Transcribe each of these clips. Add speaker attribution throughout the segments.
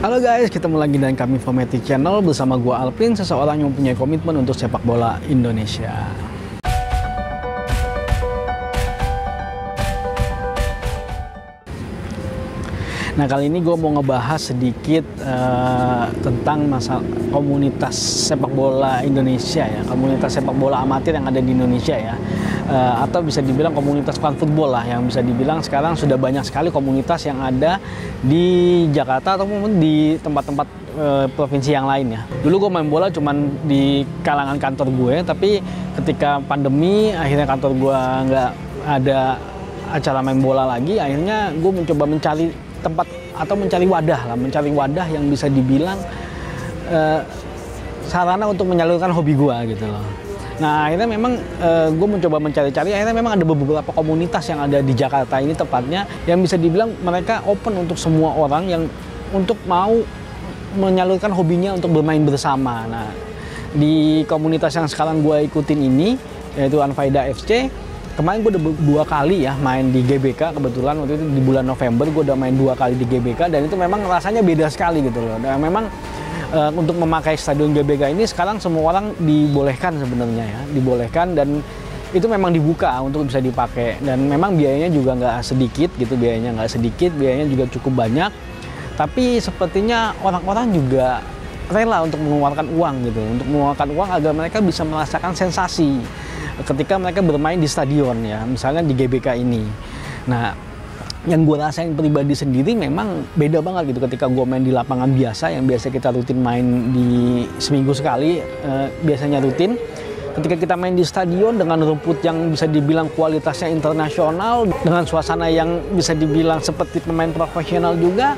Speaker 1: Halo guys, ketemu lagi dengan kami Fometic Channel bersama gua Alvin, seseorang yang punya komitmen untuk sepak bola Indonesia. Nah, kali ini gue mau ngebahas sedikit tentang masalah komunitas sepak bola Indonesia ya, komunitas sepak bola amatir yang ada di Indonesia ya, atau bisa dibilang komunitas fan football lah, yang bisa dibilang sekarang sudah banyak sekali komunitas yang ada di Jakarta ataupun di tempat-tempat provinsi yang lain ya. Dulu gue main bola cuman di kalangan kantor gue, tapi ketika pandemi akhirnya kantor gue nggak ada acara main bola lagi, akhirnya gue mencoba mencari tempat atau mencari wadah yang bisa dibilang sarana untuk menyalurkan hobi gua gitu loh. Nah, akhirnya memang gue mencoba mencari-cari, akhirnya memang ada beberapa komunitas yang ada di Jakarta ini tepatnya, yang bisa dibilang mereka open untuk semua orang yang untuk mau menyalurkan hobinya untuk bermain bersama. Nah, di komunitas yang sekarang gue ikutin ini, yaitu Anfaida FC, kemarin gue udah 2 kali ya main di GBK, kebetulan waktu itu di bulan November gue udah main 2 kali di GBK, dan itu memang rasanya beda sekali gitu loh. Dan memang untuk memakai stadion GBK ini sekarang semua orang dibolehkan sebenarnya ya, dibolehkan, dan itu memang dibuka untuk bisa dipakai, dan memang biayanya juga nggak sedikit gitu, biayanya juga cukup banyak, tapi sepertinya orang-orang juga rela untuk mengeluarkan uang gitu, agar mereka bisa merasakan sensasi ketika mereka bermain di stadion ya, misalnya di GBK ini. Nah, yang gue rasain pribadi sendiri memang beda banget gitu ketika gue main di lapangan biasa, yang biasa kita rutin main di seminggu sekali, biasanya rutin. Ketika kita main di stadion dengan rumput yang bisa dibilang kualitasnya internasional, dengan suasana yang bisa dibilang seperti pemain profesional juga,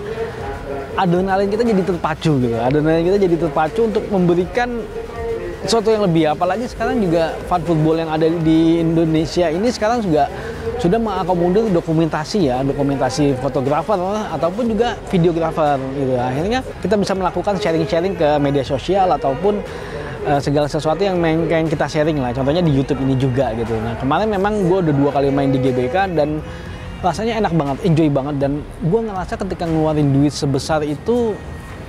Speaker 1: adrenalin kita jadi terpacu untuk memberikan sesuatu yang lebih. Apalagi sekarang juga fan football yang ada di Indonesia ini sekarang juga sudah mengakomodir dokumentasi fotografer ataupun juga videografer gitu. Akhirnya kita bisa melakukan sharing ke media sosial ataupun segala sesuatu yang kita sharing lah. Contohnya di YouTube ini juga gitu. Nah, kemarin memang gue udah 2 kali main di GBK dan rasanya enak banget, enjoy banget, dan gue ngerasa ketika ngeluarin duit sebesar itu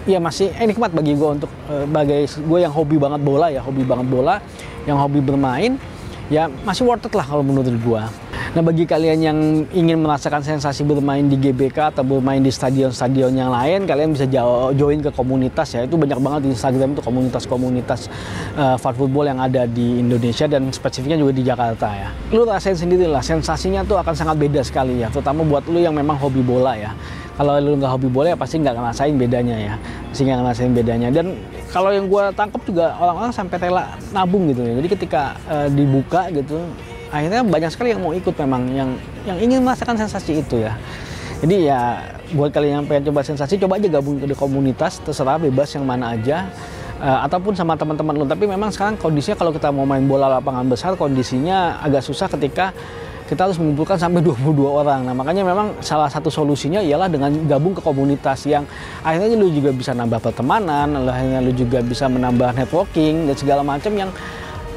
Speaker 1: ya masih nikmat bagi gue, untuk sebagai gue yang hobi banget bola, yang hobi bermain, ya masih worth it lah kalau menurut gue. Nah, bagi kalian yang ingin merasakan sensasi bermain di GBK atau bermain di stadion-stadion yang lain, kalian bisa join ke komunitas ya. Itu banyak banget di Instagram itu komunitas fan football yang ada di Indonesia, dan spesifiknya juga di Jakarta ya. Lu rasain sendiri lah, sensasinya tuh akan sangat beda sekali ya, terutama buat lu yang memang hobi bola ya. Kalau lu nggak hobi bola ya pasti nggak ngerasain bedanya. Dan kalau yang gue tangkap juga orang-orang sampai rela nabung gitu ya. Jadi ketika dibuka gitu, akhirnya banyak sekali yang mau ikut, memang yang ingin merasakan sensasi itu ya. Jadi ya buat kalian yang pengen coba sensasi, coba aja gabung ke komunitas, terserah, bebas yang mana aja, ataupun sama teman-teman lu. Tapi memang sekarang kondisinya kalau kita mau main bola lapangan besar, kondisinya agak susah ketika kita harus mengumpulkan sampai 22 orang. Nah, makanya memang salah satu solusinya ialah dengan gabung ke komunitas yang akhirnya lu juga bisa nambah pertemanan, akhirnya lu juga bisa menambah networking dan segala macam,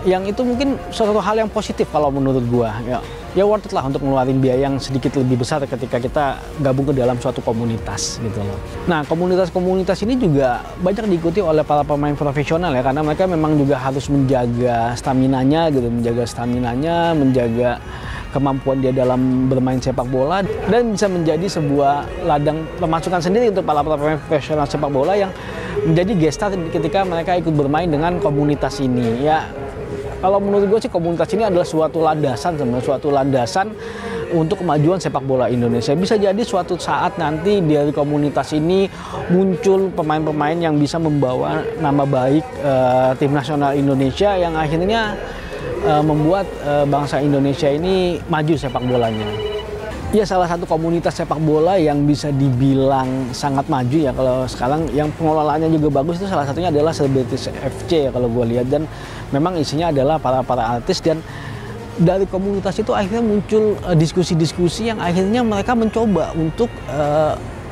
Speaker 1: yang itu mungkin suatu hal yang positif kalau menurut gua ya worth it lah untuk ngeluarin biaya yang sedikit lebih besar ketika kita gabung ke dalam suatu komunitas gitu loh. Nah, komunitas ini juga banyak diikuti oleh para pemain profesional ya, karena mereka memang juga harus menjaga staminanya, menjaga kemampuan dia dalam bermain sepak bola, dan bisa menjadi sebuah ladang pemasukan sendiri untuk para profesional sepak bola yang menjadi gestar ketika mereka ikut bermain dengan komunitas ini ya. Kalau menurut gue sih komunitas ini adalah suatu landasan untuk kemajuan sepak bola Indonesia. Bisa jadi suatu saat nanti dari komunitas ini muncul pemain-pemain yang bisa membawa nama baik tim nasional Indonesia, yang akhirnya membuat bangsa Indonesia ini maju sepak bolanya. Ya, salah satu komunitas sepak bola yang bisa dibilang sangat maju ya kalau sekarang, yang pengelolaannya juga bagus, itu salah satunya adalah Selebritis FC ya kalau gue lihat, dan memang isinya adalah para artis, dan dari komunitas itu akhirnya muncul diskusi-diskusi yang akhirnya mereka mencoba untuk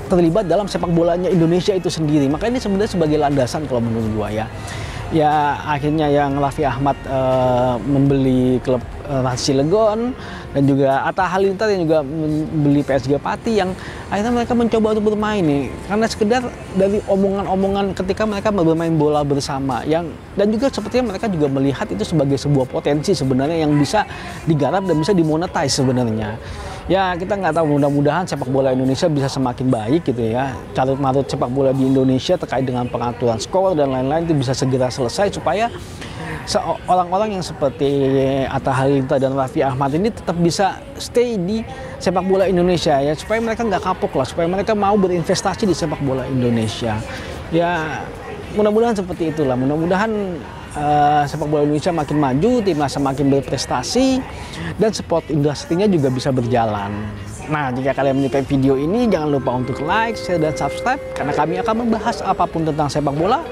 Speaker 1: terlibat dalam sepak bolanya Indonesia itu sendiri. Maka ini sebenarnya sebagai landasan kalau menurut gue ya. Ya, akhirnya yang Raffi Ahmad membeli klub Rans Cilegon, dan juga Atta Halilintar yang juga membeli PSG Pati, yang akhirnya mereka mencoba untuk bermain nih karena sekedar dari omongan-omongan ketika mereka bermain bola bersama, dan juga sepertinya mereka juga melihat itu sebagai sebuah potensi sebenarnya yang bisa digarap dan bisa dimonetize sebenarnya. Ya kita nggak tahu, mudah-mudahan sepak bola Indonesia bisa semakin baik gitu ya. Carut marut sepak bola di Indonesia terkait dengan pengaturan skor dan lain-lain itu bisa segera selesai supaya orang-orang yang seperti Atta Halilintar dan Raffi Ahmad ini tetap bisa stay di sepak bola Indonesia ya, supaya mereka nggak kapok lah, supaya mereka mau berinvestasi di sepak bola Indonesia. Ya mudah-mudahan seperti itulah, mudah-mudahan sepak bola Indonesia makin maju, timnas makin berprestasi, dan sport industrinya juga bisa berjalan. Nah, jika kalian menyukai video ini, jangan lupa untuk like, share, dan subscribe, karena kami akan membahas apapun tentang sepak bola,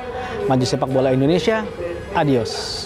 Speaker 1: maju sepak bola Indonesia. Adios.